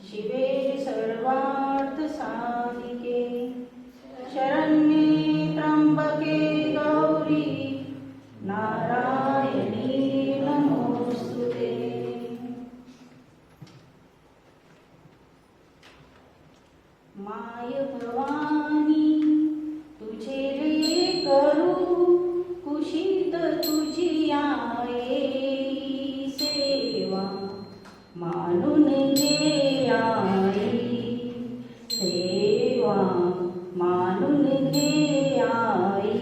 शिवे सर्वार्थ साधिके शरण्ये त्र्यंबके गौरी नारायणी नमोस्तुते। माय भवानी तुझे रे करू कुशीत तुझी आहे सेवा मानून घे आई सेवा मानून घे आई।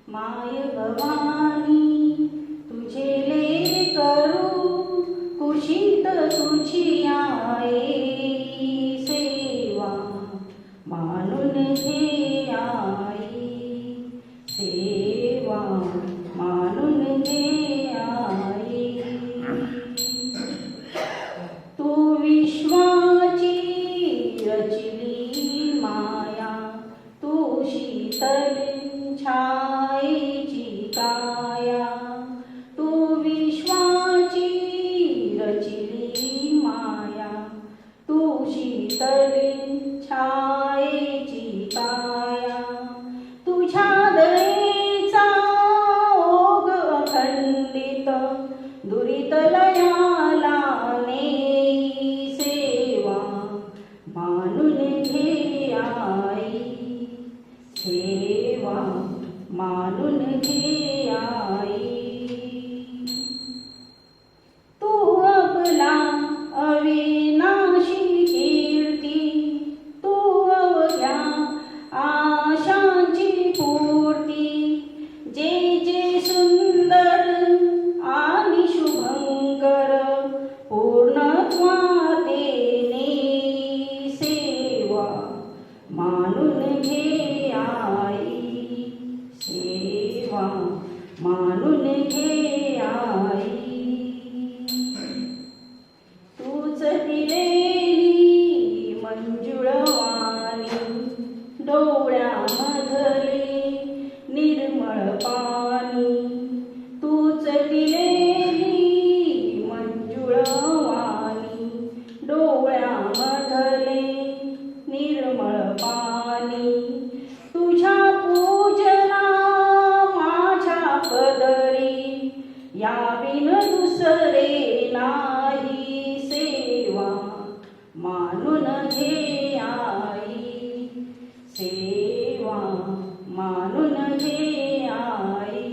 माय भवानी तुझे ले करू कुशीत तुझी आहे सेवा मानून घे आई सेवा मानून घे आई। तू विश्वाची रचली माया तू शीतल छायेची काया तू विश्वाची रचली माया तू शीतल छायेची काया तुझ्या दयेचा ओघ अखंडित दुरित लयाला नेई सेवा मानून घे आई सेवा मानून घे आई। तू आपला अविनाशी कीर्ती तू अवघ्या आशांची पूर्ती जे जे सुंदर आणि शुभंकर पूर्णत्वाते नेई सेवा मानून घे आई सेवा मानून घे आई। तूच दिलेली मंजुळवाणी डोळ्यामधले निर्मळ पाणी तूच दिलेली मंजुळवाणी डोळ्यामधले निर्मळ पाणी तुझ्या पूजना माझ्या पदरी याविन दुसरे नाही सेवा मानून घे आई सेवा मानून घे आई।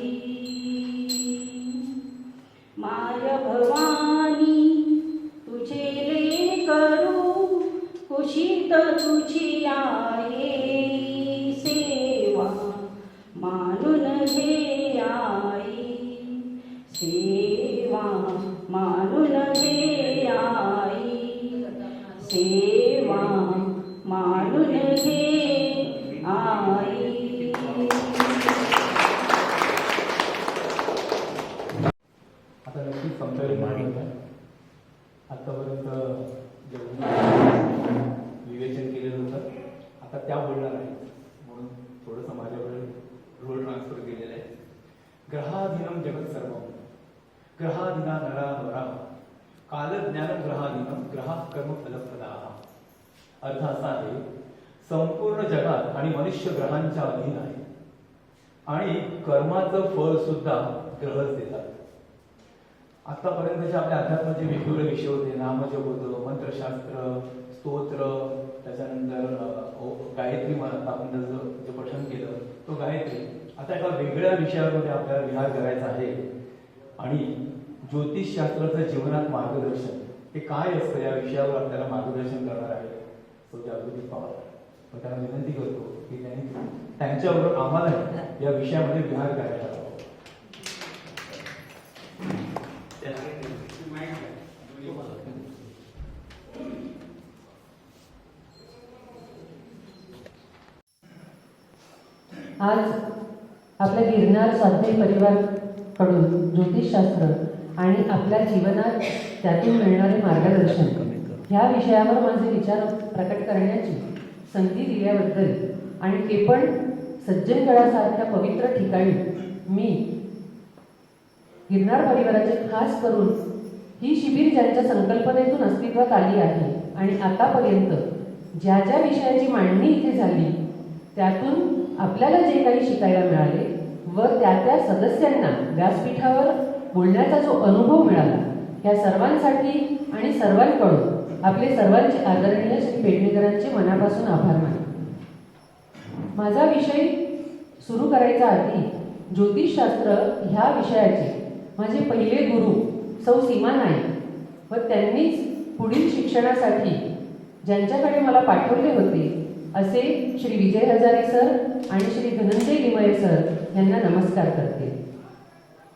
माय भवानी तुझे ले करू कुशीत तुझी आहे सेवा मानून घे आई सेवा मानून घे आई सेवा मानून घे आई। आता नक्कीच समजायला मिळालं आतापर्यंत जेवढं विवेचन केलेलं होतं आता त्या बोलणार आहेत म्हणून थोडंसं माझ्याकडे रोल ट्रान्सफर केलेलं आहे। ग्रहाधीनम जगत सर्वम ग्रहाधीना नरा नरा कालज्ञान ग्रहाधीनम ग्रहा कर्म फलप्रदा। अर्थ असा आहे संपूर्ण जगात आणि मनुष्य ग्रहांच्या अधीन आहे आणि कर्माचं फळ सुद्धा ग्रहच देतात। आतापर्यंतचे आपल्या अध्यात्माचे वेगवेगळे विषय होते नामजप होतं मंत्रशास्त्र स्तोत्र त्याच्यानंतर गायत्री म्हणत आपण जे पठण केलं तो गायत्री। आता एका वेगळ्या विषयामध्ये आपल्याला विहार करायचा आहे आणि ज्योतिषशास्त्राचं जीवनात मार्गदर्शन हे काय असतं या विषयावर आपल्याला मार्गदर्शन करणार आहे तो जागृती पवार। पण त्यांना विनंती करतो की त्यांनी त्यांच्याबरोबर आम्हाला या विषयामध्ये विहार करायला हवा। आज आपल्या गिरनार स्वाध्याय परिवारकडून ज्योतिषशास्त्र आणि आपल्या जीवनात त्यातून मिळणारे मार्गदर्शन ह्या विषयावर माझे विचार प्रकट करण्याची संधी दिल्याबद्दल आणि ते पण सज्जनगडासारख्या पवित्र ठिकाणी मी गिरनार परिवाराचे खास करून ही शिबिर ज्यांच्या संकल्पनेतून अस्तित्वात आली आहे आणि आतापर्यंत ज्या ज्या विषयाची मांडणी इथे झाली त्यातून आपल्याला जे काही शिकायला मिळाले व त्या त्या सदस्यांना व्यासपीठावर बोलण्याचा जो अनुभव मिळाला या सर्वांसाठी आणि सर्वांकडून आपले सर्वांचे आदरणीय श्री पेडणेकरांचे मनापासून आभार मानतो. माझा विषय सुरू करायचा आधी ज्योतिषशास्त्र ह्या विषयाचे माझे पहिले गुरु सौ सीमा नाईक व त्यांनीच पुढील शिक्षणासाठी ज्यांच्याकडे मला पाठवले होते असे श्री विजय हजारे सर आणि श्री धनंजय लिमये सर यांना नमस्कार करते.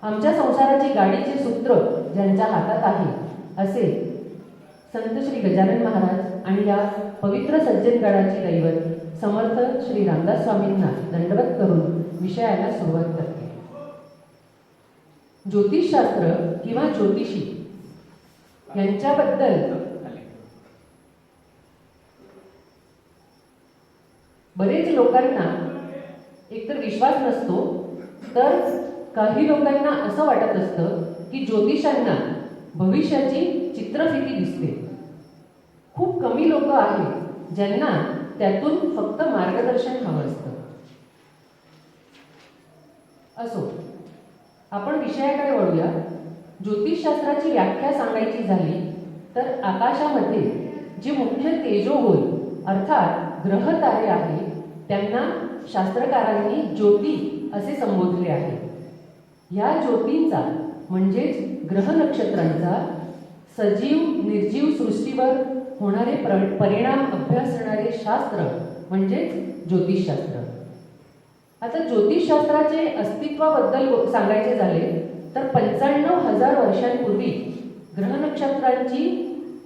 आमच्या संसाराची गाडीचे सूत्र ज्यांच्या हातात आहे असे संत श्री गजानन महाराज आणि या पवित्र सज्जनगडाचे दैवत समर्थ श्री रामदास स्वामींना दंडवत करून विषयाला सुरुवात करते. ज्योतिषशास्त्र किंवा ज्योतिषी यांच्याबद्दल बरेच लोकांना एकतर विश्वास नसतो तर काही लोकांना असं वाटत असतं की ज्योतिषांना भविष्याची चित्रफिती दिसते. खूप कमी लोक आहेत ज्यांना त्यातून फक्त मार्गदर्शन हवं असतं. असो, आपण विषयाकडे वळूया. ज्योतिषशास्त्राची व्याख्या सांगायची झाली तर आकाशामध्ये जे मुख्य तेजोगोल अर्थात ग्रह तारे आहे त्यांना शास्त्रकारांनी ज्योती असे संबोधले आहे. या ज्योतींचा म्हणजेच ग्रह नक्षत्रांचा सजीव निर्जीव सृष्टीवर होणारे परिणाम अभ्यासणारे शास्त्र म्हणजेच ज्योतिषशास्त्र. आता ज्योतिषशास्त्राचे अस्तित्वाबद्दल सांगायचे झाले तर 95,000 वर्षांपूर्वी ग्रह नक्षत्रांची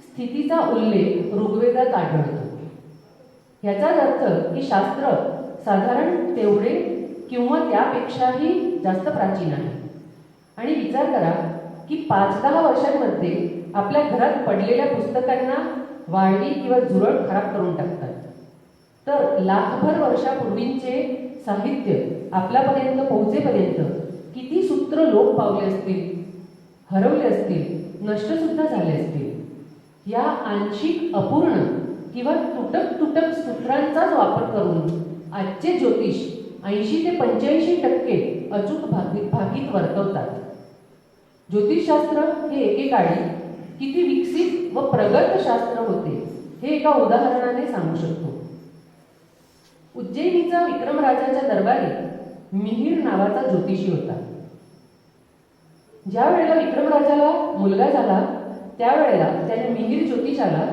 स्थितीचा उल्लेख ऋग्वेदात आढळतो. याचाच अर्थ की शास्त्र साधारण तेवढे किंवा त्यापेक्षाही जास्त प्राचीन आहे. आणि विचार करा की 5-10 वर्षांमध्ये आपल्या घरात पडलेल्या पुस्तकांना वाळवी किंवा झुरळ खराब करून टाकतात. तर लाखभर वर्षापूर्वींचे साहित्य आपल्यापर्यंत पोहोचेपर्यंत किती सूत्र लोप पावले असतील, हरवले असतील, नष्टसुद्धा झाले असतील. या आंशिक अपूर्ण किंवा तुटक सूत्रांचाच वापर करून आजचे ज्योतिष 80 ते 85% अचूक भाकीत वर्तवतात. ज्योतिषशास्त्र हे एकेकाळी किती विकसित व प्रगत शास्त्र होते हे एका उदाहरणाने सांगू शकतो. उज्जैनीचा विक्रमराजाच्या दरबारी मिहिर नावाचा ज्योतिषी होता. ज्या वेळेला विक्रमराजाला मुलगा झाला त्यावेळेला त्याने मिहिर ज्योतिषाला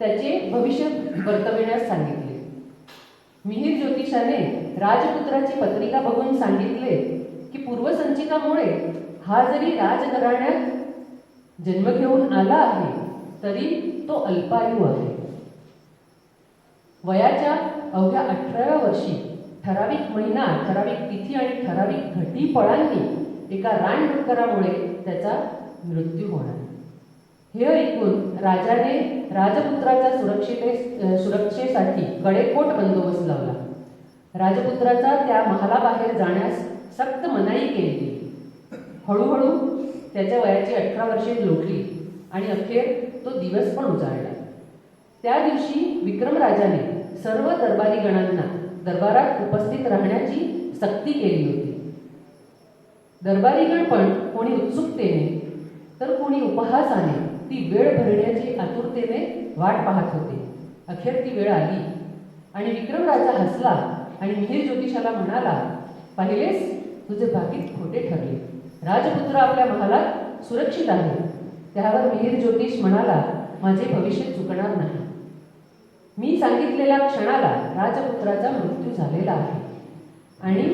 त्याचे भविष्य वर्तविण्यास सांगितले. मिहिर ज्योतिषाने राजपुत्राची पत्रिका बघून सांगितले की पूर्वसंचितामुळे हा जरी राजघराण्यात जन्म घेऊन आला आहे तरी तो अल्पायू आहे. वयाच्या अवघ्या 18व्या वर्षी ठराविक महिना, ठराविक तिथी आणि ठराविक घटीपळांनी एका रानडुक्करामुळे त्याचा मृत्यू होणार. हे ऐकून राजाने राजपुत्राच्या सुरक्षेसाठी कडेकोट बंदोबस्त लावला. राजपुत्राचा त्या महालाबाहेर जाण्यास सक्त मनाई केली. हळूहळू त्याच्या वयाची 18 वर्षे लोटली आणि अखेर तो दिवस पण उजाडला. त्या दिवशी विक्रमराजाने सर्व दरबारी गणांना दरबारात उपस्थित राहण्याची सक्ती केली होती. दरबारीगण पण कोणी उत्सुकतेने तर कोणी उपहासाने ती वेळ भरण्याची आतुरतेने वाट पाहत होते. अखेर ती वेळ आली आणि विक्रमराजा हसला आणि मिहिर ज्योतिषाला म्हणाला, पाहिलेस, तुझे भाकीत खोटे ठरले. राजपुत्र आपल्या महालात सुरक्षित आहे. त्यावर मिहिर ज्योतिष म्हणाला, माझे भविष्य चुकणार नाही. मी सांगितलेल्या क्षणाला राजपुत्राचा मृत्यू झालेला आहे आणि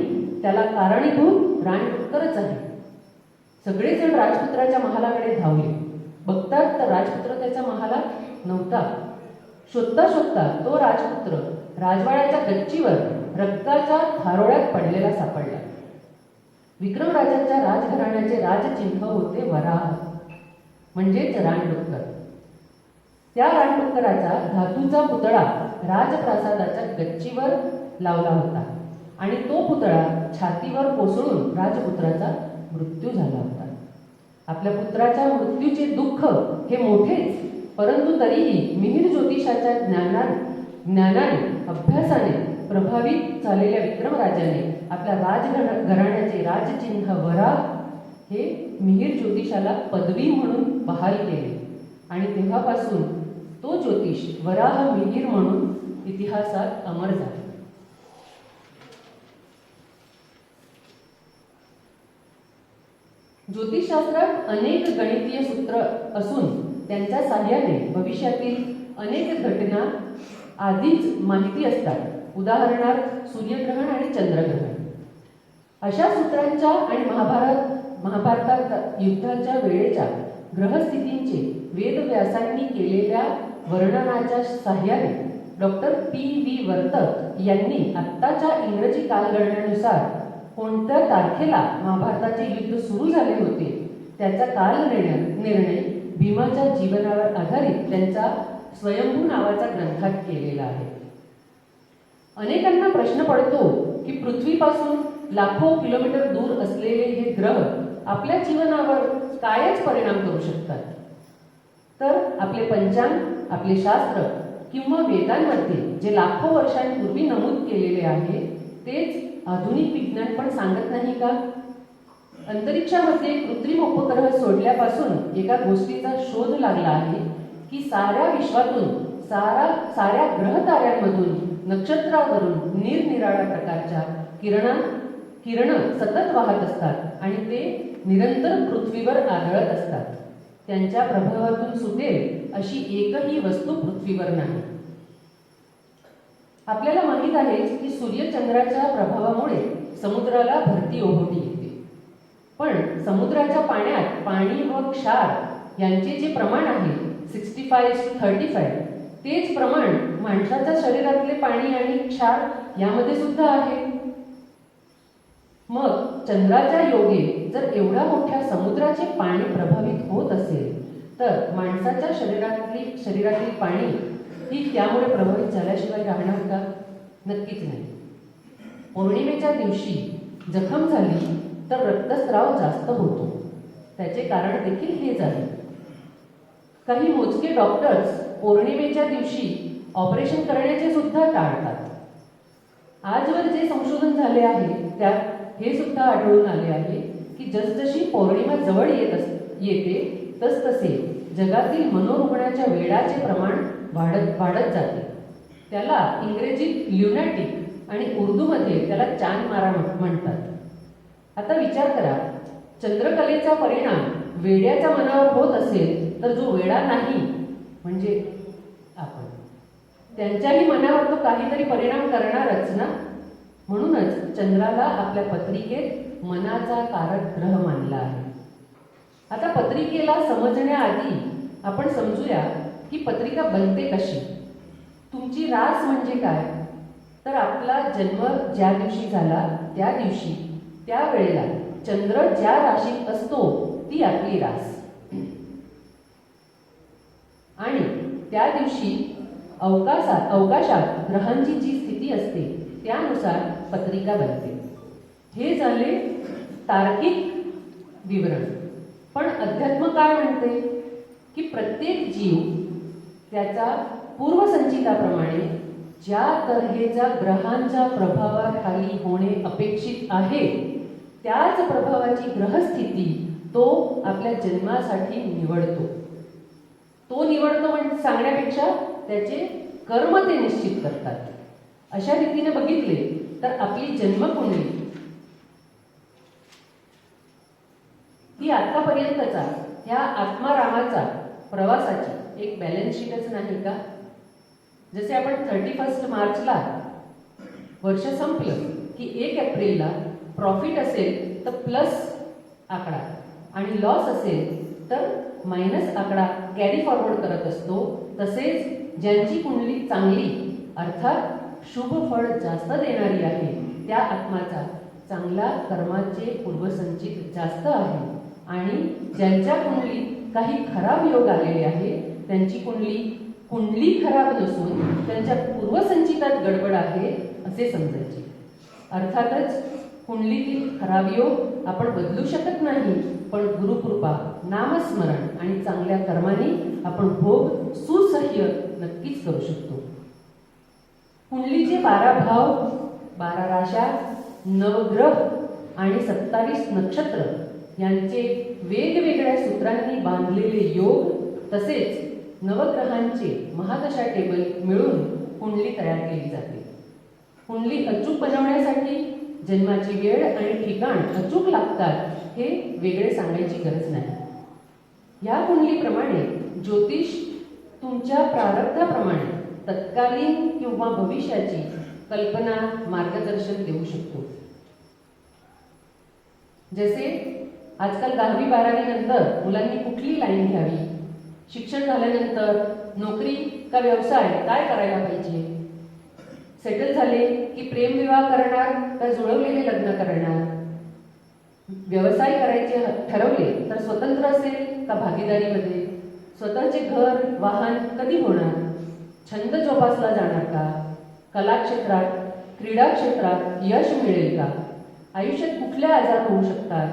त्याला कारणीभूत रानडुक्करच आहे. सगळेजण राजपुत्राच्या महालाकडे धावले. बघतात तर राजपुत्र त्याच्या महालात नव्हता. शोधता शोधता तो राजपुत्र राजवाड्याच्या गच्चीवर रक्ताच्या थारोळ्यात पडलेला सापडला. विक्रमराजांच्या राजघराण्याचे राजचिन्ह होते वराह म्हणजेच रानडुक्कर. त्या रानडुक्कराचा धातूचा पुतळा राजप्रासादाच्या गच्चीवर लावला होता आणि तो पुतळा छातीवर कोसळून राजपुत्राचा मृत्यू झाला होता. आपल्या पुत्राच्या मृत्यूचे दुःख हे मोठेच, परंतु तरीही मिहिर ज्योतिषाच्या ज्ञानाने अभ्यासाने प्रभावित झालेल्या विक्रमराजाने आपल्या राजघराण्याचे राजचिन्ह वराह हे मिहिर ज्योतिषाला पदवी म्हणून बहाल केले आणि तेव्हापासून तो ज्योतिष वराह मिहिर म्हणून इतिहासात अमर झाला. ज्योतिषशास्त्रात अनेक गणितीय सूत्र असून त्यांच्या साहाय्याने भविष्यातील अनेक घटना आधीच माहिती असतात. उदाहरणार्थ सूर्यग्रहण आणि चंद्रग्रहण. अशा सूत्रांच्या आणि महाभारतात युद्धाच्या वेळेच्या ग्रहस्थितींचे वेदव्यासांनी केलेल्या वर्णनाच्या साहाय्याने डॉक्टर पी.व्ही. वर्तक यांनी आत्ताच्या इंग्रजी कालगणनेनुसार कोणत्या तारखेला महाभारताचे युद्ध सुरू झाले होते त्याचा निर्णय भीमाच्या जीवनावर आधारित त्यांचा स्वयंभू नावाचा ग्रंथात केलेला आहे. अनेकांना प्रश्न पडतो की पृथ्वीपासून लाखो किलोमीटर दूर असलेले हे ग्रह आपल्या जीवनावर कायच परिणाम करू शकतात. तर आपले पंचांग, आपले शास्त्र किंवा वेदांमध्ये जे लाखो वर्षांपूर्वी नमूद केलेले आहे तेच आधुनिक विज्ञान पण सांगत नाही का? अंतरिक्षामध्ये कृत्रिम उपग्रह सोडल्यापासून एका गोष्टीचा शोध लागला आहे की साऱ्या विश्वातून साऱ्या ग्रहताऱ्यांमधून नक्षत्रावरून निरनिराळ्या प्रकारच्या किरण सतत वाहत असतात आणि ते निरंतर पृथ्वीवर आदळत असतात. त्यांच्या प्रभावातून सुटेल अशी एकही वस्तू पृथ्वीवर नाही. आपल्याला माहीत आहे की सूर्यचंद्राच्या प्रभावामुळे समुद्राला भरती ओहोटी येते. पण समुद्राच्या पाण्यात पाणी व क्षार यांचे जे प्रमाण आहे 65-35 तेच प्रमाण माणसाच्या शरीरातले पाणी आणि क्षार यामध्ये सुद्धा आहे. मग चंद्राच्या योगे जर एवढ्या मोठ्या समुद्राचे पाणी प्रभावित होत असेल तर माणसाच्या शरीरातील पाणी ही त्यामुळे प्रभावित झाल्याशिवाय राहणार का? नक्कीच नाही. पौर्णिमेच्या दिवशी जखम झाली तर रक्तस्राव जास्त होतो. त्याचे कारण देखील हेच आहे. काही मोजके डॉक्टर्स पौर्णिमेच्या दिवशी ऑपरेशन करण्याचे सुद्धा टाळतात. आजवर जे संशोधन झाले आहे त्यात हे सुद्धा आढळून आले आहे की जसजशी पौर्णिमा जवळ येते तसतसे जगातील मनोरुग्णाच्या वेळाचे प्रमाण वाढत जाते. त्याला इंग्रजीत ल्युनॅटिक आणि उर्दूमध्ये त्याला चांद मारा म्हणतात. आता विचार करा, चंद्रकलेचा परिणाम वेड्याच्या मनावर होत असेल तर जो वेडा नाही म्हणजे आपण त्यांच्याही मनावर तो काहीतरी परिणाम करणारच ना. म्हणूनच चंद्राला आपल्या पत्रिकेत मनाचा कारक ग्रह मानला आहे. आता पत्रिकेला समजण्याआधी आपण समजूया की पत्रिका बनते कशी. तुमची रास म्हणजे काय? तर आपला जन्म ज्या दिवशी झाला त्या दिवशी त्या वेळेला चंद्र ज्या राशीत असतो ती आपली रास. आणि त्या दिवशी अवकाशात ग्रहांची जी स्थिती असते त्यानुसार पत्रिका बनते. हे झाले तार्किक विवरण. पण अध्यात्म काय म्हणते की प्रत्येक जीव त्याचा पूर्वसंचिताप्रमाणे ज्या तऱ्हेच्या ग्रहांच्या प्रभावाखाली होणे अपेक्षित आहे त्याच प्रभावाची ग्रहस्थिती तो आपल्या जन्मासाठी निवडतो. तो निवडतो म्हणजे सांगण्यापेक्षा त्याचे कर्म ते निश्चित करतात. अशा रीतीने बघितले तर आपली जन्मकुंडली ही आतापर्यंतचा ह्या आत्मारामाचा प्रवासाची एक बॅलन्स शीटच नाही का? जसे आपण 31 मार्चला वर्ष संपलं की 1 एप्रिलला प्रॉफिट असेल तर प्लस आकडा आणि लॉस असेल तर मायनस आकडा कॅरी फॉरवर्ड करत असतो. तसेच ज्यांची कुंडली चांगली अर्थात शुभ फळ जास्त देणारी आहे त्या आत्माचा चांगला कर्माचे पूर्वसंचित जास्त आहे आणि ज्यांच्या कुंडलीत काही खराब योग आलेले आहे त्यांची कुंडली खराब नसून त्यांच्या पूर्वसंचितात गडबड आहे असे समजायचे. अर्थातच कुंडलीतील खराब योग आपण बदलू शकत नाही पण गुरुकृपा, नामस्मरण आणि चांगल्या कर्माने आपण भोग सुसह्य नक्कीच करू शकतो. कुंडलीचे 12 भाव, 12 राशा, नवग्रह आणि 27 नक्षत्र यांचे वेगवेगळ्या सूत्रांनी बांधलेले योग तसेच नवग्रहांचे महादशा टेबल मिळून कुंडली तयार केली जाते. कुंडली अचूक बनवण्यासाठी जन्माची वेळ आणि ठिकाण अचूक लागतात हे वेगळे सांगायची गरज नाही. या कुंडलीप्रमाणे ज्योतिष तुमच्या प्रारब्धाप्रमाणे तत्कालीन किंवा भविष्याची कल्पना, मार्गदर्शन देऊ शकतो. जसे आजकाल 10वी-12वी नंतर मुलांनी कुठली लाईन घ्यावी, शिक्षण झाल्यानंतर नोकरी का व्यवसाय काय करायला पाहिजे, सेटल झाले की प्रेमविवाह करणार का जुळवलेले लग्न करणार, व्यवसाय करायचे ठरवले तर स्वतंत्र असेल का भागीदारीमध्ये, स्वतःचे घर वाहन कधी होणार, छंद जोपासला जाणार का, कला क्षेत्रात, क्रीडा क्षेत्रात यश मिळेल का, आयुष्यात कुठले आजार होऊ शकतात,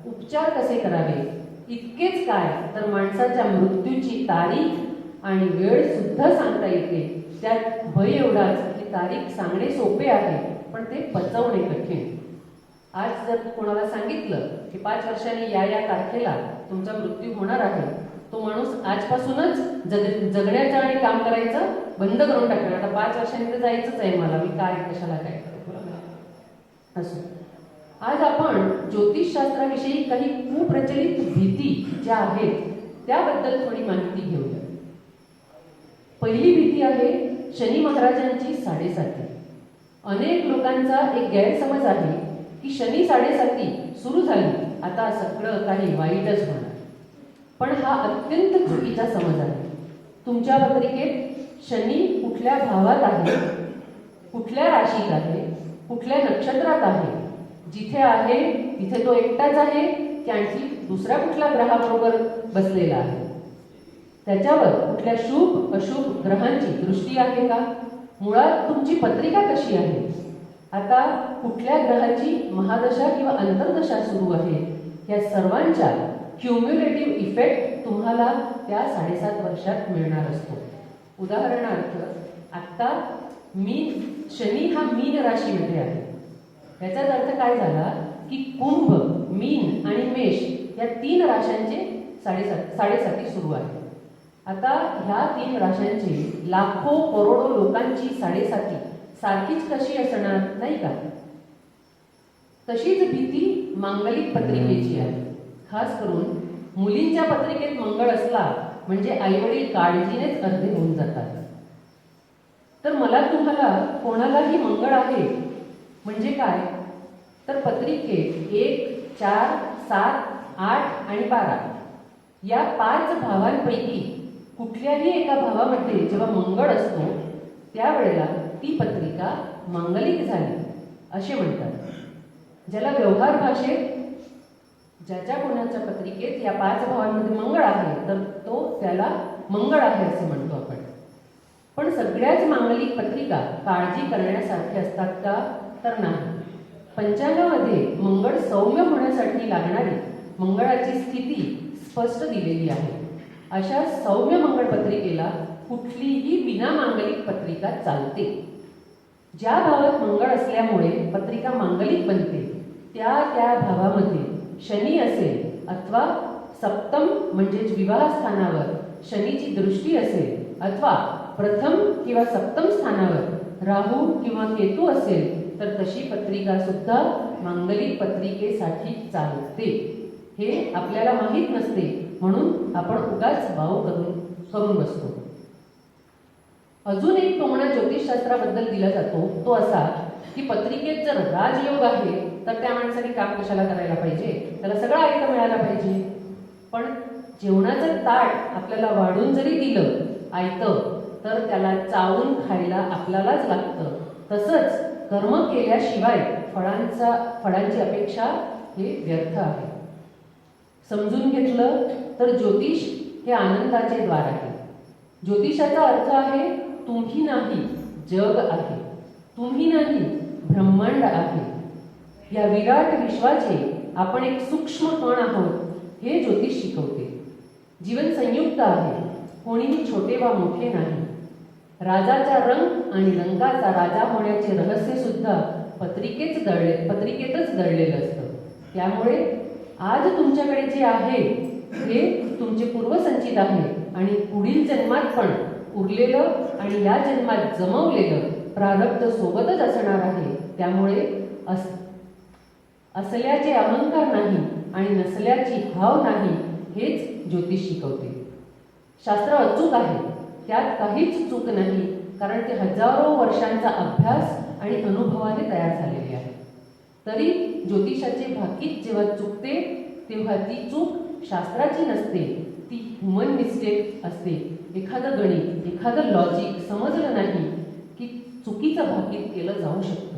उपचार कसे करावे, इतकेच काय तर माणसाच्या मृत्यूची तारीख आणि वेळ सुद्धा सांगता येते. त्यात भय एवढाच की तारीख सांगणे सोपे आहे पण ते पचवणे कठीण. आज जर कोणाला सांगितलं की 5 वर्षांनी या तारखेला तुमचा मृत्यू होणार आहे, तो माणूस आजपासूनच जगण्याचं आणि काम करायचं बंद करून टाकणार. आता 5 वर्षांनी तर जायचंच आहे मला, मी काय कशाला काय करू असं. आज आपण ज्योतिषशास्त्राविषयी काही कुप्रचलित भीती ज्या आहेत त्याबद्दल थोडी माहिती घेऊया. पहिली भीती आहे शनी महाराजांची 7.5. अनेक लोकांचा एक गैरसमज आहे की शनी 7.5 सुरू झाली आता सगळं काही वाईटच होणार. पण हा अत्यंत चुकीचा समज आहे. तुमच्या पत्रिकेत शनी कुठल्या भावात आहे, कुठल्या राशीत आहे, कुठल्या नक्षत्रात आहे, जिथे आहे तिथे तो एकटाच आहे की आणखी दुसऱ्या कुठल्या ग्रहाबरोबर बसलेला आहे, त्याच्यावर कुठल्या शुभ अशुभ ग्रहांची दृष्टी आहे का, मुळात तुमची पत्रिका कशी आहे, आता कुठल्या ग्रहाची महादशा किंवा अंतर्दशा सुरू आहे, या सर्वांच्या क्युम्युलेटिव्ह इफेक्ट तुम्हाला त्या 7.5 वर्षात मिळणार असतो. उदाहरणार्थ आत्ता शनी हा मीन राशीमध्ये आहे. याचाच अर्थ काय झाला की कुंभ, मीन आणि मेष या 3 राशांचे 7.5 सुरू आहे. आता ह्या 3 राशांची लाखो करोडो लोकांची 7.5 सारखीच कशी असणार नाही का. तशीच भीती मांगलिक पत्रिकेची आहे. खास करून मुलींच्या पत्रिकेत मंगळ असला म्हणजे आईवडील काळजीनेच अर्धे होऊन जातात. तर मला तुम्हाला कोणालाही मंगळ आहे म्हणजे काय तर पत्रिकेत 1, 4, 7, 8 आणि 12 या 5 भावांपैकी कुठल्याही एका भावामध्ये जेव्हा मंगळ असतो त्यावेळेला ती पत्रिका मांगलिक झाली असे म्हणतात. ज्याला व्यवहार भाषेत ज्याच्या कोणाच्या पत्रिकेत या 5 भावांमध्ये मंगळ आहे तर तो त्याला मंगळ आहे असे म्हणतो आपण. पण सगळ्याच मांगलिक पत्रिका काळजी करण्यासारख्या असतात का तर नाही. पंचांगामध्ये मंगळ सौम्य होण्यासाठी लागणारी मंगळाची स्थिती स्पष्ट दिलेली आहे. अशा सौम्य मंगळ पत्रिकेला कुठलीही विना मांगलिक पत्रिका चालते. ज्या भावात मंगळ असल्यामुळे पत्रिका मांगलिक बनते त्या भावामध्ये शनी असेल अथवा सप्तम म्हणजेच विवाह स्थानावर शनीची दृष्टी असेल अथवा प्रथम किंवा सप्तम स्थानावर राहू किंवा केतू असेल तर तशी पत्रिका सुद्धा मांगलिक पत्रिकेसाठी चालते. हे आपल्याला माहीत नसते म्हणून आपण उगाच भाव करून बसतो. अजून एक टोमणा ज्योतिषशास्त्राबद्दल दिला जातो तो असा की पत्रिकेत जर राजयोग आहे तर त्या माणसाने काम कशाला करायला पाहिजे, त्याला सगळं ऐकतं मिळायला पाहिजे. पण जेवणाचं ताट आपल्याला वाढून जरी दिलं ऐकतं तर त्याला चावून खायला आपल्यालाच लागतं. तसंच कर्म केल्याशिवाय फळांची अपेक्षा हे व्यर्थ आहे. समजून घेतलं तर ज्योतिष हे आनंदाचे द्वार आहे. ज्योतिषाचा अर्थ आहे तुम्ही नाही जग आहे, तुम्ही नाही ब्रह्मांड आहे. या विराट विश्वाचे आपण एक सूक्ष्म कण आहोत हे ज्योतिष शिकवते. जीवन संयुक्त आहे, कोणीही छोटे वा मोठे नाही. राजाचा रंग आणि रंगाचा राजा होण्याचे रहस्य सुद्धा पत्रिकेतच दडलेलं असतं. त्यामुळे आज तुमच्याकडे जे आहे हे तुमचे पूर्वसंचित आहे आणि पुढील जन्मात पण उरलेलं आणि या जन्मात जमवलेलं प्रारब्ध सोबतच असणार आहे. त्यामुळे असल्याचे अहंकार नाही आणि नसल्याची हाव नाही हेच ज्योतिष शिकवते. शास्त्र अचूक आहे, त्यात काहीच चूक नाही, कारण ते हजारो वर्षांचा अभ्यास आणि अनुभवाने तयार झालेले आहे. तरी ज्योतिषाचे भाकीत जेव्हा चुकते तेव्हा ती चूक शास्त्राची नसते, ती ह्युमन मिस्टेक असते. एखादं गणित, एखादं लॉजिक समजलं नाही की चुकीचं भाकीत केलं जाऊ शकतं.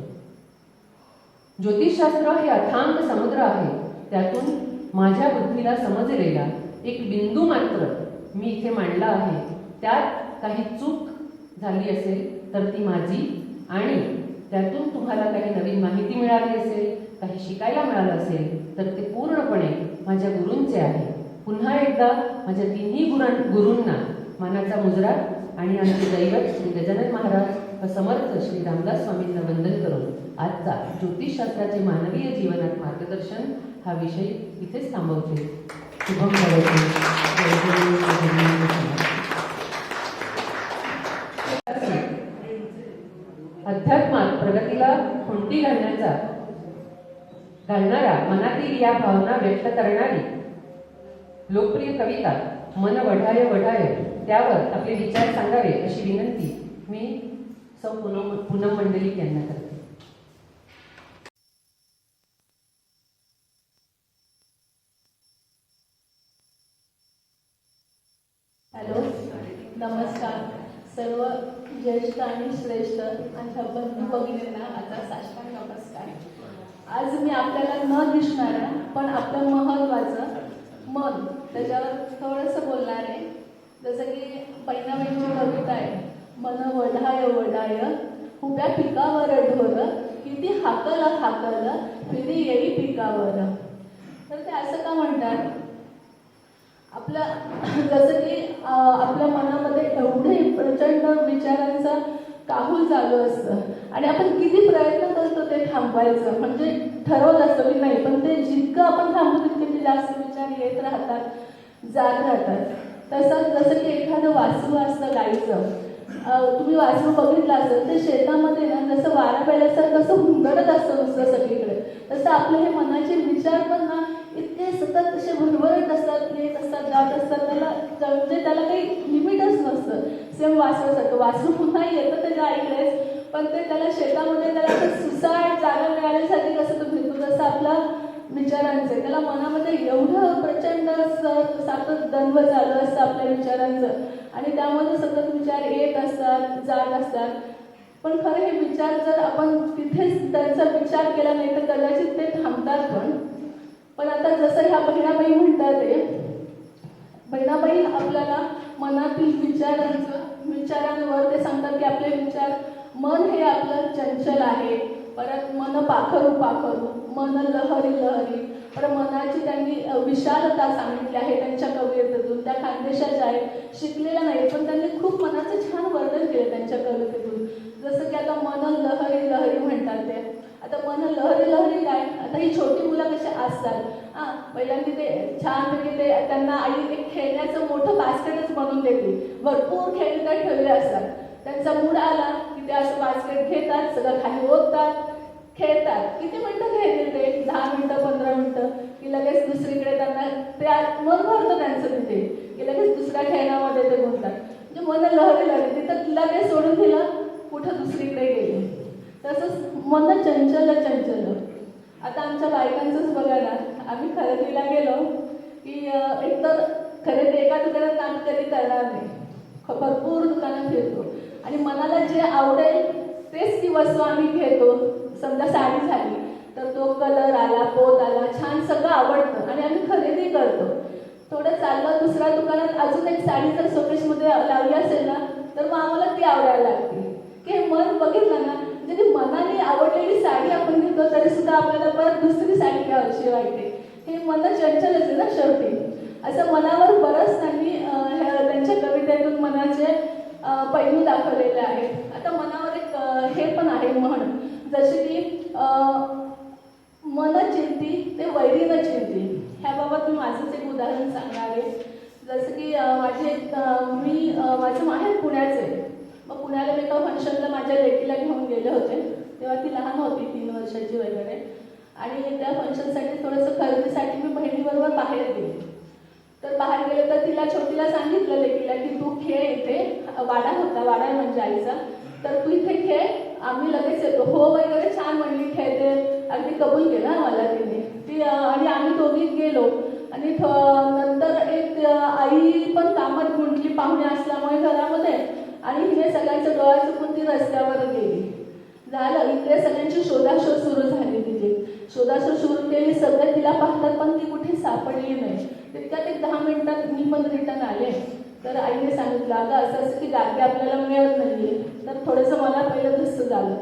ज्योतिषशास्त्र हे अथांग समुद्र आहे. त्यातून माझ्या बुद्धीला समजलेला एक बिंदू मात्र मी इथे मांडला आहे. त्यात काही चूक झाली असेल तर ती माझी, आणि त्यातून तुम्हाला काही नवीन माहिती मिळाली असेल, काही शिकायला मिळालं असेल तर ते पूर्णपणे माझ्या गुरूंचे आहे. पुन्हा एकदा माझ्या तिन्ही गुरूंना मानाचा मुजरा आणि आमचे दैवत श्री गजानन महाराज व समर्थ श्री रामदास स्वामींना वंदन करून आजचा ज्योतिषशास्त्राचे मानवीय जीवनात मार्गदर्शन हा विषय इथेच थांबवते. शुभम भवतु. अध्यात्मात प्रगतीला खुंटी घालणारा मनातील या भावना व्यक्त करणारी लोकप्रिय कविता मन वढाय वढाय, त्यावर आपले विचार सांगावे अशी विनंती मी सौ पूनम मंडलिक यांना करते. हॅलो, नमस्कार सर्व ज्येष्ठ आणि श्रेष्ठ आणि बंधू भगिनींना आता साष्टांग नमस्कार. आज मी आपल्याला न दिसणाऱ्या पण आपलं महत्त्वाचं मन त्याच्यावर थोडंसं बोलणार आहे. जसं की बहिणाबाईंची कविता आहे, मन वढाय वढाय उभ्या पिकावर ढोर, किती हाकल हाकल फिरी येई पिकावर. तर ते असं का म्हणतात? जसं की आपल्या मनामध्ये एवढे प्रचंड विचारांचा काहूल चालू असतं आणि आपण किती प्रयत्न करतो ते थांबवायचं, म्हणजे ठरवलं असतं की नाही, पण ते जितकं आपण थांबतो तितके ते जास्त विचार येत राहतात, जात राहतात. तसंच जसं की एखादं वासरू असतं गाईचं, तुम्ही वासरू बघितलं असेल ते शेतामध्ये ना जसं वारा पेल्यासारखं कसं हुंदडत असतं नुसतं सगळीकडे, तसं आपले हे मनाचे विचार पण ना इतके सतत असे भरभरत असतात, येत असतात, जात असतात. म्हणजे त्याला काही लिमिटच नसतं. सेम वासरूसारखं वासरू पुन्हा येतं त्याच्या आईकडेच, पण ते त्याला शेतामध्ये त्याला सुसाट जागा मिळाल्यासाठी कसं तो फिरतो, तसं आपला विचारांचे त्याला मनामध्ये एवढं प्रचंड सतत द्वंद्व चालू असतं आपल्या विचारांचं, आणि त्यामध्ये सतत विचार येत असतात, जात असतात. पण खरं हे विचार जर आपण तिथेच त्यांचा विचार केला नाही तर कदाचित ते थांबतात पण आता जसं ह्या बहिणाबाई म्हणतात, बहिणाबाई आपल्याला मनातील विचारांवर ते सांगतात की आपले विचार, मन हे आपलं चंचल आहे, परत मन पाखरू पाखरू, मन लहरी लहरी. पण मनाची त्यांनी विशालता सांगितली आहे त्यांच्या कवितेतून. त्या खानदेशाच्या आहेत, शिकलेल्या नाही, पण त्यांनी खूप मनाचं छान वर्णन केलं त्यांच्या कवितेतून. जसं की आता मन लहरी लहरी म्हणतात ते. आता मन लहरी लहरी काय, आता ही छोटी मुलं कशी असतात, पहिल्यांदा ते छानपैकी ते त्यांना आई एक खेळण्याचं मोठं बास्केटच बनवून देते, भरपूर खेळ त्या ठेवले असतात. त्यांचा मूड आला की ते असं बास्केट घेतात, सगळं खाली ओततात, खेळतात. किती मिनटं खेळतील ते? 10 मिनटं 15 मिनटं, की लगेच दुसरीकडे त्यांना ते मन भरतं त्यांचं तिथे, की लगेच दुसऱ्या खेळण्यामध्ये ते गुंततात. म्हणजे मन लहरी लहरी, तिथं लगेच सोडून दिलं, कुठं दुसरीकडे गेले. तसंच मन चंचल चंचल. आता आमच्या बायकांचंच बघा ना, आम्ही खरेदीला गेलो की एकतर खरेदी एका दुकानात काम कधी करणार नाही, भरपूर दुकानं फिरतो आणि मनाला जे आवडेल तेच ती वस्तू आम्ही घेतो. समजा साडी झाली तर तो कलर आला, पोत आला, छान सगळं आवडतं आणि आम्ही खरेदी करतो. थोडं चाललं दुसऱ्या दुकानात अजून एक साडी जर शोकेसमध्ये लावली असेल ना तर मग आम्हाला ती आवडायला लागते. की मन बघितलं ना, म्हणजे ती मनाने आवडलेली साडी आपण घेतो तरी सुद्धा आपल्याला परत दुसरी साडी घ्यावीशी वाटते. हे मन चंचलच आहे ना शेवटी. असं मनावर बरंच त्यांनी त्यांच्या कवितेतून मनाचे पैलू दाखवलेले आहेत. आता मनावर एक हे पण आहे म्हण, जसे की मन चिंती ते वैरी न चिंती. ह्याबाबत मी माझंच एक उदाहरण सांगणार आहे. जसं की माझं माहेर पुण्याचं आहे. मग पुण्याला मी एका फंक्शनला माझ्या लेकीला घेऊन गेले होते. तेव्हा ती लहान होती, 3 वर्षाची वगैरे. आणि त्या फंक्शनसाठी थोडंसं खरेदीसाठी मी बहिणीबरोबर बाहेर गेले. तर बाहेर गेले तर तिला छोटीला सांगितलं लेकीला की तू खेळ इथे, वाडा होता, वाडा म्हणजे आईचा, तर तू इथे खेळ, आम्ही लगेच येतो. हो वगैरे छान म्हणली, खेळते, अगदी कबूल केला मला तिने ती. आणि आम्ही दोघी गेलो. आणि नंतर एक आई पण कामात गुंतली पाहुणे असल्यामुळे घरामध्ये, आणि हिने सगळ्यांचं डोळा चुकून ती रस्त्यावर गेली. झालं, इकडे सगळ्यांची शोधाशोध सुरू झाली. तिची शोधाशोध सुरू केली, सगळे तिला पाहतात पण ती कुठे सापडली नाही. तितक्यात एक 10 मिनिटात मी पण रिटर्न आले. तर आईने सांगितलं, अगं असं की गाडी आपल्याला मिळत नाहीये. तर थोडंसं मला पहिलं धस्स झालं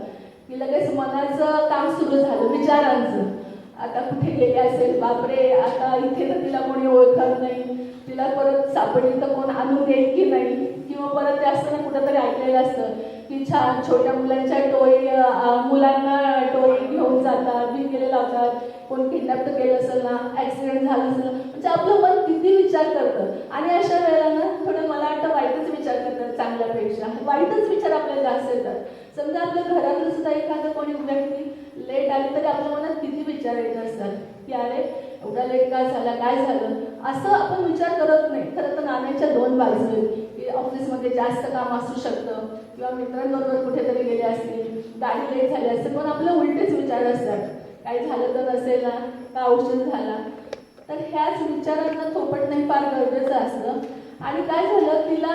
की लगेच मनाचं काम सुरू झालं, विचारांचं. आता कुठे गेली असेल, बापरे, आता इथे तर तिला कोणी ओळखत नाही, तिला परत सापडली तर कोण आणून देईल की नाही. किंवा परत ते असताना कुठंतरी ऐकलेलं असतं की छान छोट्या मुलांच्या मुलांना टोळी घेऊन जातात, बिल लावतात, कोण किडनॅप तर केलं असेल ना, ॲक्सिडेंट झाला असेल ना. म्हणजे आपलं मन किती विचार करतं. आणि अशा वेळेला ना थोडं मला वाटतं वाईटच विचार करतात चांगल्यापेक्षा. वाईटच विचार आपल्याला जास्त येतात. समजा आपल्या घरातलं सुद्धा एखादं कोणी व्यक्ती लेट आली तरी आपल्या मनात किती विचार येत असतात की अरे एवढा लेट का झाला, काय झालं, असं आपण विचार करत नाही. खरं तर नाण्याच्या 2 बाजू आहेत की ऑफिसमध्ये जास्त काम असू शकतं, किंवा मित्रांबरोबर कुठेतरी गेले असतील, गाडी लेट झाली असेल, पण आपले उलटेच विचार असतात, काय झालं तर नसेल ना, का उशीर झाला. तर ह्याच विचारांना थोपटणे फार गरजेचं असतं. आणि काय झालं, तिला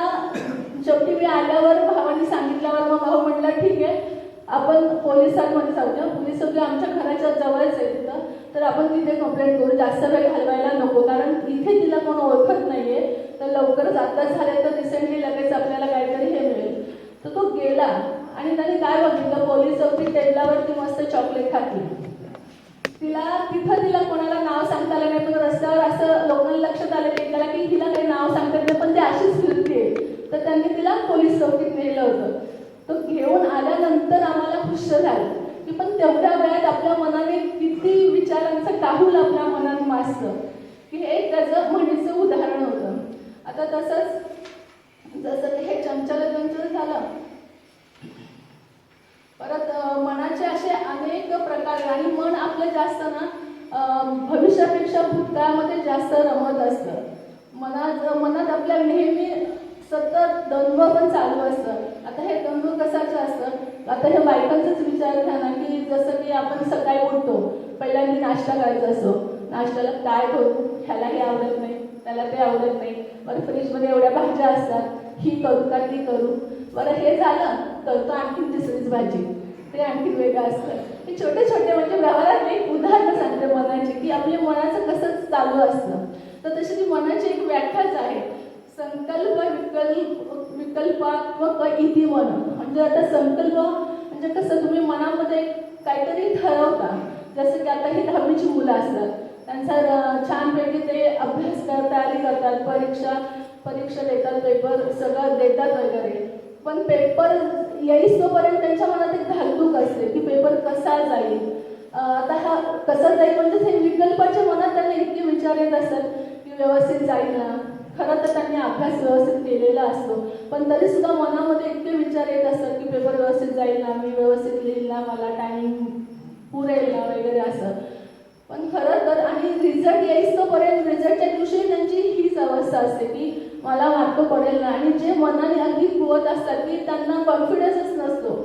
शेवटी मी आल्यावर भावाने सांगितल्यावर मग भाऊ म्हटला ठीक आहे, आपण पोलिसांमध्ये जाऊया. पोलीस सगळे आमच्या घराच्या जवळच आहे तिथं, तर आपण तिथे कंप्लेंट करू, जास्त वेळ घालवायला नको, कारण इथे तिला कोण ओळखत नाहीये. तर लवकरच आत्ताच झाले तर रिसेंटली लगेच आपल्याला काहीतरी हे मिळेल. तर तो गेला आणि त्याने काय बघितलं, पोलीस चौकी टेबलावरती मस्त चॉकलेट खाती. तिला कोणाला नाव सांगता आलं नाही, पण रस्त्यावर असं लोकांना लक्षात आलं टेकला की हिला काही नाव सांगता येत नाही, पण ती अशीच फिरते. तर त्यांनी तिला पोलीस चौकीत नेलं होतं. तो घेऊन आल्यानंतर आम्हाला खुश झालं की पण तेवढ्या वेळात आपल्या मनाने किती विचारांचं काहूल आपल्या मनात मासतं, की हे त्याचं म्हणीचं उदाहरण होतं. आता तसंच जसं हे चंचल झालं, परत मनाचे असे अनेक प्रकार. आणि मन आपलं जास्त ना भविष्यापेक्षा भूतकाळामध्ये जास्त रमत असतं. मनात आपल्या नेहमी सतत द्वंद्व पण चालू असतं. आता हे द्वंद्व कशाचं असतं, आता हे बायकांचाच विचार घ्या ना, की जसं की आपण सकाळी उठतो, पहिल्यांदा नाश्ता करायचा असतो, नाश्त्याला काय करू, ह्याला हे आवडत नाही, त्याला ते आवडत नाही, बरं फ्रीजमध्ये एवढ्या भाज्या असतात, ही करू का ती करू, बरं हे झालं करतो आणखीन तिसरीच भाजी, ते आणखी वेगळं असतं. हे छोटे छोटे म्हणजे व्यवहारात एक उदाहरण सांगते मनाची, की आपल्या मनाचं कसं चालू असतं. तर तशी ती मनाची एक व्याख्याच आहे, संकल्प विकल्पात्मक इति मन. म्हणजे आता संकल्प म्हणजे कसं तुम्ही मनामध्ये काहीतरी ठरवता. जसं की आता ही 10वीची मुलं असतात, त्यांचा छानपैकी ते अभ्यास तयारी करतात, परीक्षा देतात, पेपर सगळं देतात वगैरे. पण पेपर येईस तोपर्यंत त्यांच्या मनात एक धाकधूक असते की पेपर कसा जाईल. आता हा कसा जाईल म्हणजे ते विकल्पाच्या मनात त्यांना इतके विचार येत असतात की व्यवस्थित जाईल ना. खरं तर त्यांनी अभ्यास व्यवस्थित केलेला असतो, पण तरीसुद्धा मनामध्ये इतके विचार येत असतात की पेपर व्यवस्थित जाईल ना, मी व्यवस्थित लिहिल ना, मला टायमिंग पुरेल ना वगैरे असं. पण खरं तर आणि रिझल्ट यायच तोपर्यंत रिझल्टच्या दिवशी त्यांची हीच अवस्था असते की मला मार्क पडेल ना. आणि जे मनाने अगदी कुवत असतात की त्यांना कॉन्फिडन्सच नसतो,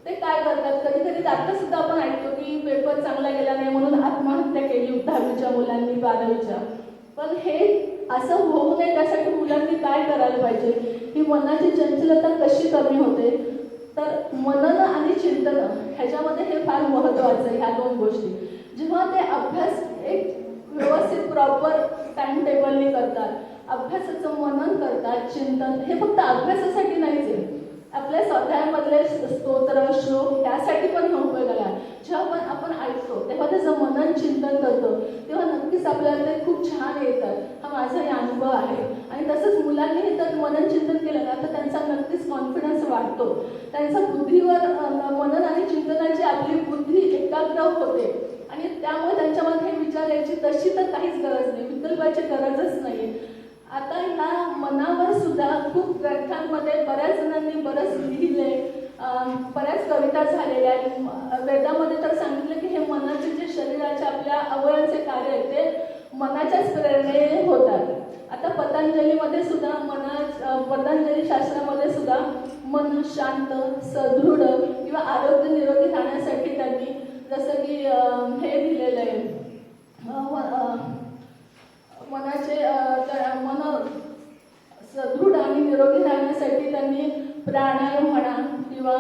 ते काय करतात, कधी कधी आता सुद्धा आपण ऐकतो की पेपर चांगला गेला नाही म्हणून आत्महत्या केली 10वीच्या मुलांनी, 12वीच्या. पण हे असं होऊ नये त्यासाठी मुलांनी काय करायला पाहिजे, ही मनाची चंचलता कशी कमी होते. तर मनन आणि चिंतन ह्याच्यामध्ये हे फार महत्त्वाचं आहे. ह्या 2 गोष्टी जेव्हा ते अभ्यास एक व्यवस्थित प्रॉपर टाइम टेबलने करतात, अभ्यासाचं मनन करतात, चिंतन हे फक्त अभ्यासासाठी नाहीच आहे, आपल्या स्वाध्यायामधले स्तोत्र श्लोक यासाठी पण हे उपयोगाला. जेव्हा पण आपण ऐकतो तेव्हा त्याचं मनन चिंतन करतो तेव्हा नक्कीच आपल्याला ते खूप छान येतात. हा माझाही अनुभव आहे. आणि तसंच मुलांनीही तर मनन चिंतन केलं ना तर त्यांचा नक्कीच कॉन्फिडन्स वाढतो. त्यांचा बुद्धीवर मनन आणि चिंतनाची आपली बुद्धी एकाग्र होते आणि त्यामुळे त्यांच्यामध्ये विचार यायची तशी तर काहीच गरज नाही, विकल्पाची गरजच नाही. आता ह्या मनावर सुद्धा खूप ग्रंथांमध्ये बऱ्याच जणांनी बरंच लिहिले, बऱ्याच कविता झालेल्या आहेत. वेदामध्ये तर सांगितलं की हे मनाचे जे शरीराच्या आपल्या अवयवांचे कार्य आहेत ते मनाच्याच प्रेरणेने होतात. आता पतंजलीमध्ये सुद्धा पतंजली शास्त्रामध्ये सुद्धा मन शांत सदृढ किंवा आरोग्य निरोगी राहण्यासाठी त्यांनी जसं की हे दिलेलं आहे, मनाचे मन सदृढ आणि निरोगी राहण्यासाठी त्यांनी प्राणायाम म्हणा किंवा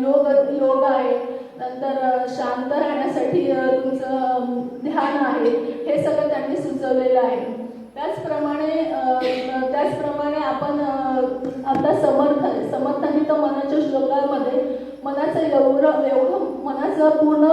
योग आहे, नंतर शांत राहण्यासाठी तुमचं ध्यान आहे, हे सगळं त्यांनी सुचवलेलं आहे. त्याचप्रमाणे आपण आता समर्थांनी तर मनाच्या श्लोकामध्ये मनाचं एवढं मनाचं पूर्ण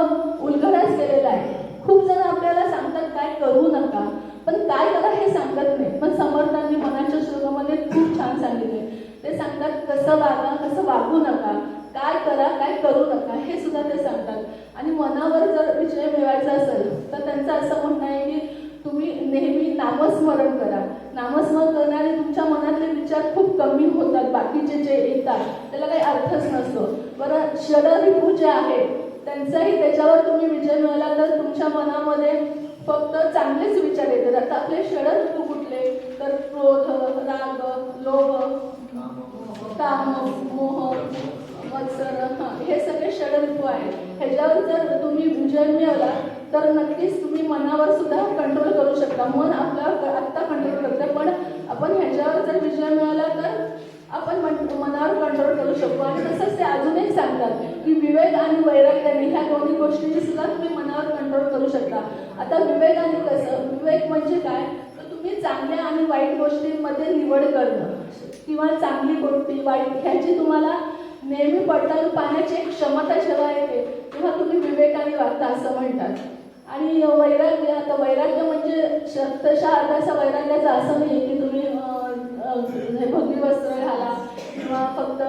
उलगडाच केलेला आहे. खूप जण आपल्याला सांगतात काय करू नका, पण काय करा हे सांगत नाही. पण समर्थांनी मनाच्या श्लोकामध्ये खूप छान सांगितले. ते सांगतात कसं वागा कसं वागू नका, काय करा काय करू नका, हे सुद्धा ते सांगतात. आणि मनावर जर विजय मिळवायचा असेल तर त्यांचं असं म्हणणं आहे की तुम्ही नेहमी नामस्मरण करा. नामस्मरण करणारे तुमच्या मनातले विचार खूप कमी होतात, बाकीचे जे येतात त्याला काही अर्थच नसतो. बरं, षडरिपू जे आहे त्यांचाही त्याच्यावर तुम्ही विजय मिळवला तर तुमच्या मनामध्ये फक्त चांगलेच विचार येतात. आता आपले षडरिपू कुठले तर क्रोध, राग, लोभ, काम, मोह, मत्सर, हे सगळे षडरिपू आहेत. ह्याच्यावर जर तुम्ही विजय मिळवला तर नक्कीच तुम्ही मनावर सुद्धा कंट्रोल करू शकता. मन आपल्यावर आत्ता कंट्रोल करते, पण आपण ह्याच्यावर जर विजय मिळवला तर आपण मनावर कंट्रोल करू शकतो. आणि तसंच ते अजून एक सांगतात की विवेक आणि वैराग्याने ह्या दोन्ही गोष्टींनी सुद्धा तुम्ही मनावर कंट्रोल करू शकता. आता विवेकाने कसं, विवेक म्हणजे काय तर तुम्ही चांगल्या आणि वाईट गोष्टींमध्ये निवड करणं किंवा चांगली गोष्टी वाईट ह्याची तुम्हाला नेहमी पडताळून पाहण्याची एक क्षमता जेव्हा येते तेव्हा तुम्ही विवेकाने वागता असं म्हणतात. आणि वैराग्य, आता वैराग्य म्हणजे शब्दशः अर्थाचा वैराग्याचा असं नाही की तुम्ही भगवी वस्त्र घाला किंवा फक्त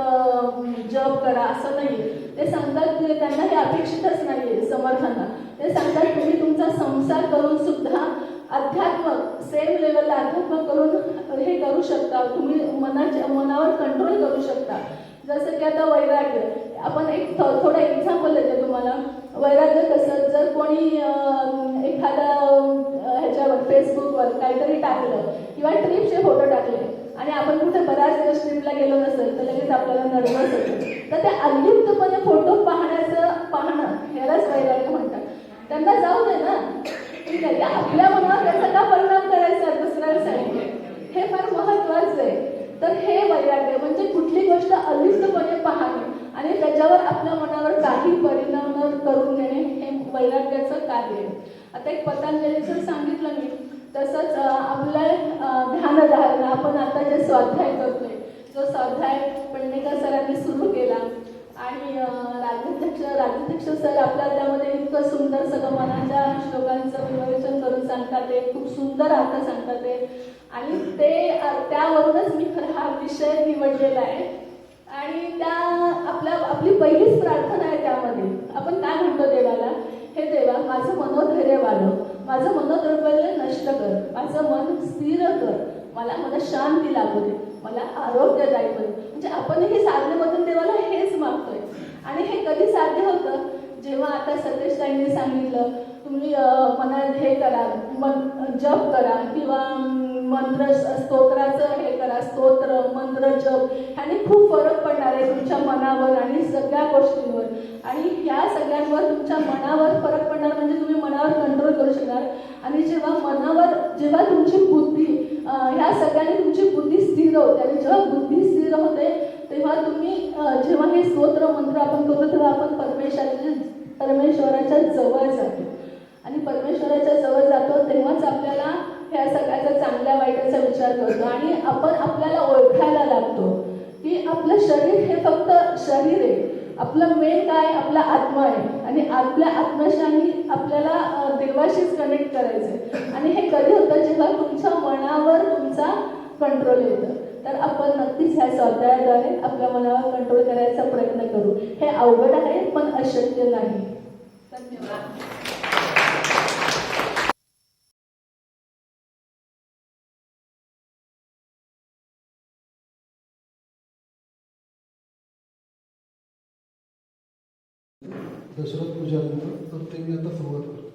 जप करा असं नाही. ते सांगतात की त्यांना हे अपेक्षितच नाही आहे समर्थांना. ते सांगतात तुम्ही तुमचा संसार करून सुद्धा अध्यात्मक सेम लेवलला अध्यात्म करून हे करू शकता. तुम्ही मनावर कंट्रोल करू शकता. जसं की आता वैराग्य, आपण एक थोडं एक्झाम्पल देते तुम्हाला. वैराग्य कसं, जर कोणी एखादा ह्याच्यावर फेसबुकवर काहीतरी टाकलं किंवा ट्रिपचे फोटो टाकले आणि आपण कुठे बऱ्याच दिवस ट्रिपला गेलो नसेल तर लगेच आपल्याला नर्वस होतं, तर ते अलिप्तपणे फोटो पाहणं ह्यालाच वैराग्य म्हणतात. त्यांना जाऊ दे ना, ठीक आहे, आपल्या मनावर त्याचा का परिणाम करायचा दुसऱ्यांसाठी, हे फार महत्त्वाचं आहे. तर हे वैराग्य म्हणजे कुठली गोष्ट अलिप्तपणे पाहणे आणि त्याच्यावर आपल्या मनावर काही परिणाम न करून घेणे, हे वैराग्याचं कार्य आहे. आता एक पतंजलीचं सांगितलं मी, तसंच आपलं ध्यानधारणा, आपण आता जे स्वाध्याय करतोय, जो स्वाध्याय पेडणेकर सरांनी सुरू केला आणि राजाध्यक्ष सर आपल्याला त्यामध्ये इतकं सुंदर सगळं मनाच्या श्लोकांचं विवेचन करून सांगतात. ते खूप सुंदर अर्थ सांगतात ते, आणि त्यावरूनच मी हा विषय निवडलेला आहे. आणि आपली पहिलीच प्रार्थना आहे त्यामध्ये. आपण काय म्हणतो देवाला, हे देवा माझं मनोधैर्य वाढव, माझं मनोदौर्बल्य नष्ट कर, माझं मन स्थिर कर, मला शांती लाभू दे, मला आरोग्यदायी बन. म्हणजे आपणही साधनेमधून देवाला हेच मागतोय. आणि हे कधी साध्य होतं, जेव्हा आता सतेश ताईंनी सांगितलं तुम्ही मनात हे करा, जप करा किंवा मंत्र स्तोत्राचं हे करा, स्तोत्र मंत्र जप, ह्याने खूप फरक पडणार आहे तुमच्या मनावर आणि सगळ्या गोष्टींवर. आणि ह्या सगळ्यांवर तुमच्या मनावर फरक पडणार म्हणजे तुम्ही मनावर कंट्रोल करू शकणार. आणि जेव्हा तुमची बुद्धी ह्या सगळ्यांनी तुमची बुद्धी स्थिर होते आणि जेव्हा बुद्धी स्थिर होते तेव्हा तुम्ही जेव्हा हे स्तोत्र मंत्र आपण करतो तेव्हा आपण परमेश्वराच्या जवळ जातो. आणि परमेश्वराच्या जवळ जातो तेव्हाच आपल्याला ह्या सगळ्याचा चांगल्या वाईटाचा विचार करतो आणि आपण आपल्याला ओळखायला लागतो की आपलं हे फक्त शरीर आहे. आपलं मेन काय, आपला आत्मा आहे आणि आपल्या आत्म्याशी आपल्याला देवाशीच कनेक्ट करायचं आहे. आणि हे कधी होतं, जेव्हा तुमच्या मनावर तुमचा कंट्रोल येतं. तर आपण नक्कीच ह्या स्वाध्यायाद्वारे आपल्या मनावर कंट्रोल करायचा प्रयत्न करू. हे अवघड आहे पण अशक्य नाही. धन्यवाद. दशरथ पूजानंतर तर ते मी आता सुरुवात करतो.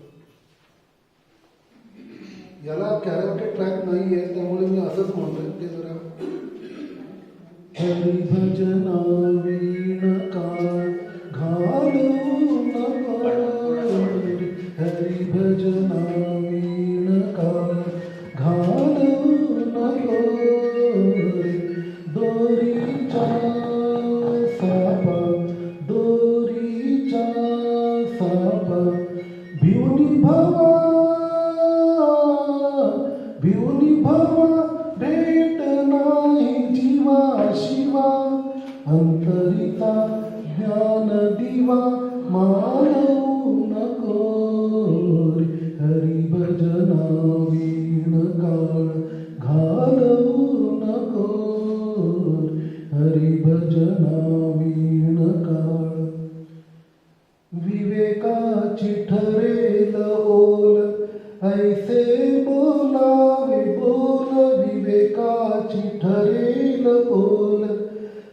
याला कॅरेक्टर ट्रॅक नाही आहे, त्यामुळे मी असंच म्हणतोय. ते जरा हरिभजना वीण काळ घालू नका, हरिभजना वीण काळ घालू नको, दोरीच्या सापा दोरीच्या सापा भिवनी भवा भेट नाही जीवा शिवा, अंतरिता ज्ञान दिवा मानवू नको, हरिभजना वीण काळ घालवू नको, हरिभजना वीण काळ. विवेकाची ठरेल ओल ऐसे बोलावे बोल, विवेकाची ठरेल ओल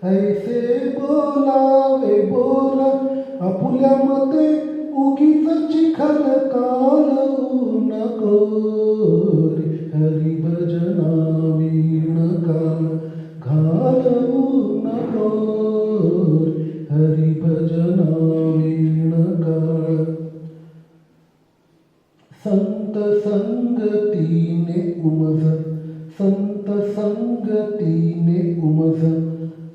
ऐसे बोलावे बोल, आपुल्या मते उगीच चिखल कालवू नको, हरिभजना वीण काळ घालवू नको, हरिभजना वीण काळ. संत संगतीने उमज, संत संगतीने उमज,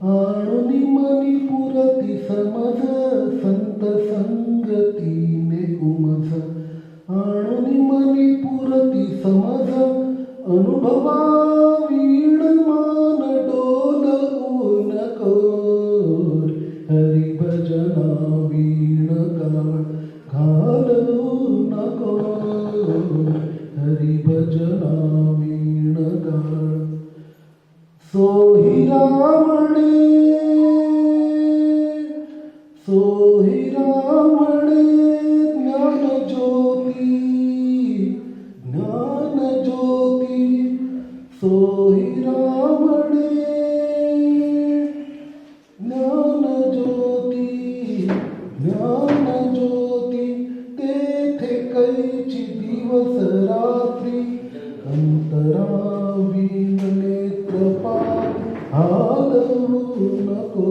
आणुनी मनी पुरती समज, संत संगतीने उमज, आणुनी मनी पुरती समज, अनुभवा वीण मान डोलवू नको, हरिभजना वीण काळ घालवू नको, हरिभजना वीण काळ. सोहिरामणे सोहिरामणे ज्ञानज्योती ज्ञानज्योती, सोहिरामणे ज्ञानज्योती ज्ञानज्योती, तेथे कैची दिवस रात्री, अंतरावीन नेत्रपात हालवू नको,